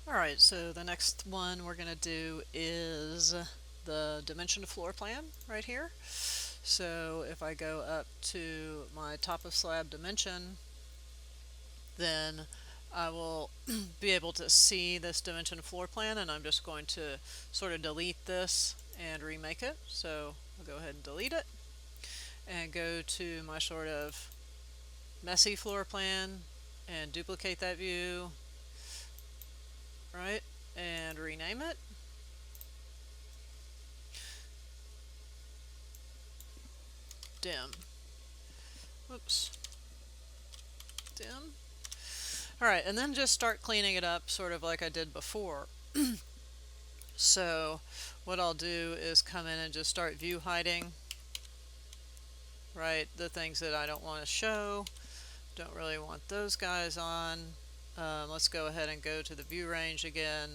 Alright, so the next one we're going to do is the dimension floor plan right here. So if I go up to my top of slab dimension, then I will be able to see this dimension floor plan, and I'm just going to sort of delete this and remake it. So I'll go ahead and delete it and go to my sort of messy floor plan and duplicate that view, right, and rename it. Dim. Whoops. Dim. Alright, and then just start cleaning it up sort of like I did before. So what I'll do is come in and just start view hiding, right, the things that I don't want to show. Don't really want those guys on. Let's go ahead and go to the view range again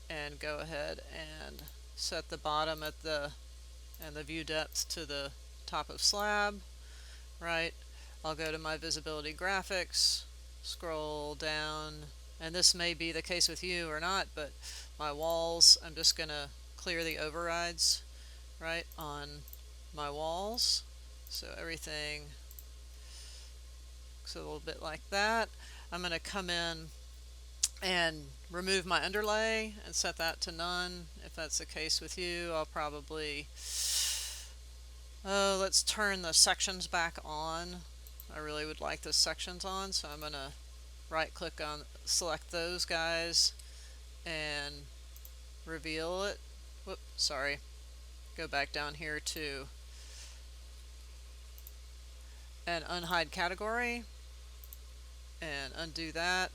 and go ahead and set the bottom at and the view depth to the top of slab, right. I'll go to my visibility graphics, scroll down, and this may be the case with you or not, but my walls, I'm just going to clear the overrides, right, on my walls. So everything looks a little bit like that. I'm going to come in and remove my underlay and set that to none. If that's the case with you, I'll probably, let's turn the sections back on. I really would like the sections on, so I'm going to right click on, select those guys and reveal it. Whoop, sorry. Go back down here to and unhide category and undo that.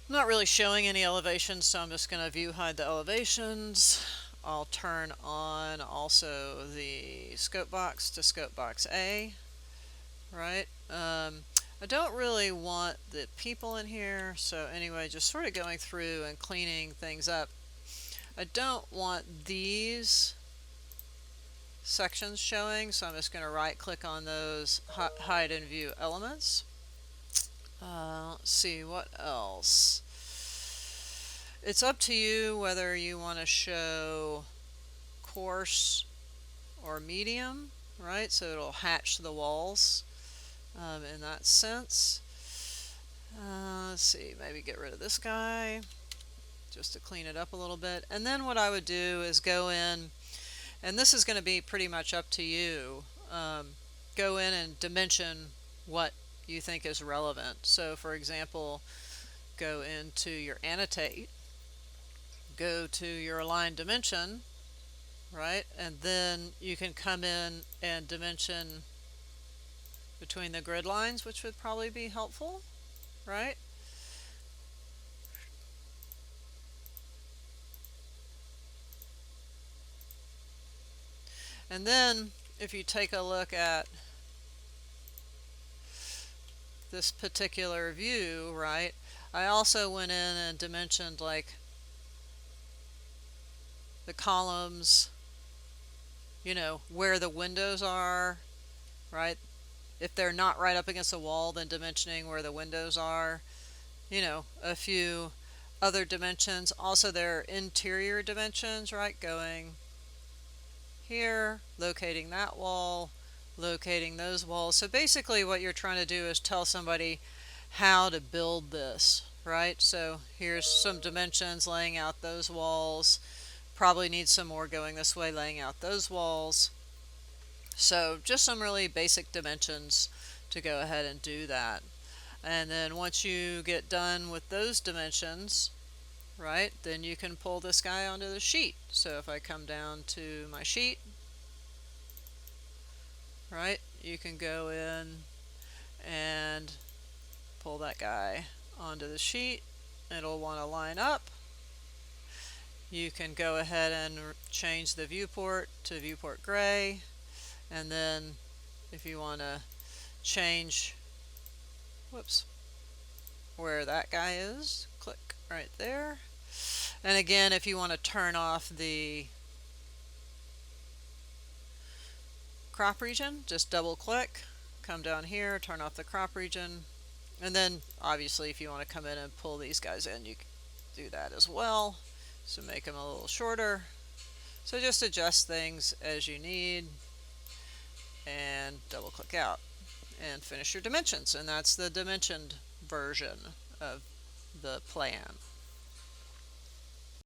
I'm not really showing any elevations, so I'm just going to view hide the elevations. I'll turn on also the scope box to scope box A, right? I don't really want the people in here, so anyway, just sort of going through and cleaning things up. I don't want these sections showing, so I'm just going to right click on those, hide and view elements. Let's see, what else? It's up to you whether you want to show coarse or medium, right? So it'll hatch the walls in that sense. Let's see, maybe get rid of this guy just to clean it up a little bit. And then what I would do is go in, and this is going to be pretty much up to you, go in and dimension what you think is relevant. So for example, go into your annotate, go to your align dimension, right, and then you can come in and dimension between the grid lines, which would probably be helpful, right? And then if you take a look at this particular view, right, I also went in and dimensioned like the columns, you know, where the windows are, right? If they're not right up against the wall, then dimensioning where the windows are, you know, a few other dimensions. Also their interior dimensions, right, going here, locating that wall, locating those walls. So basically what you're trying to do is tell somebody how to build this, right? So here's some dimensions, laying out those walls. Probably need some more going this way, laying out those walls. So just some really basic dimensions to go ahead and do that. And then once you get done with those dimensions, right, then you can pull this guy onto the sheet. So if I come down to my sheet, right, you can go in and pull that guy onto the sheet. It'll want to line up. You can go ahead and change the viewport to viewport gray, and then if you want to change, whoops, where that guy is, click right there. And again, if you want to turn off the crop region, just double click, come down here, turn off the crop region, and then obviously if you want to come in and pull these guys in, you do that as well. So make them a little shorter. So just adjust things as you need and double click out and finish your dimensions. And that's the dimensioned version of the plan.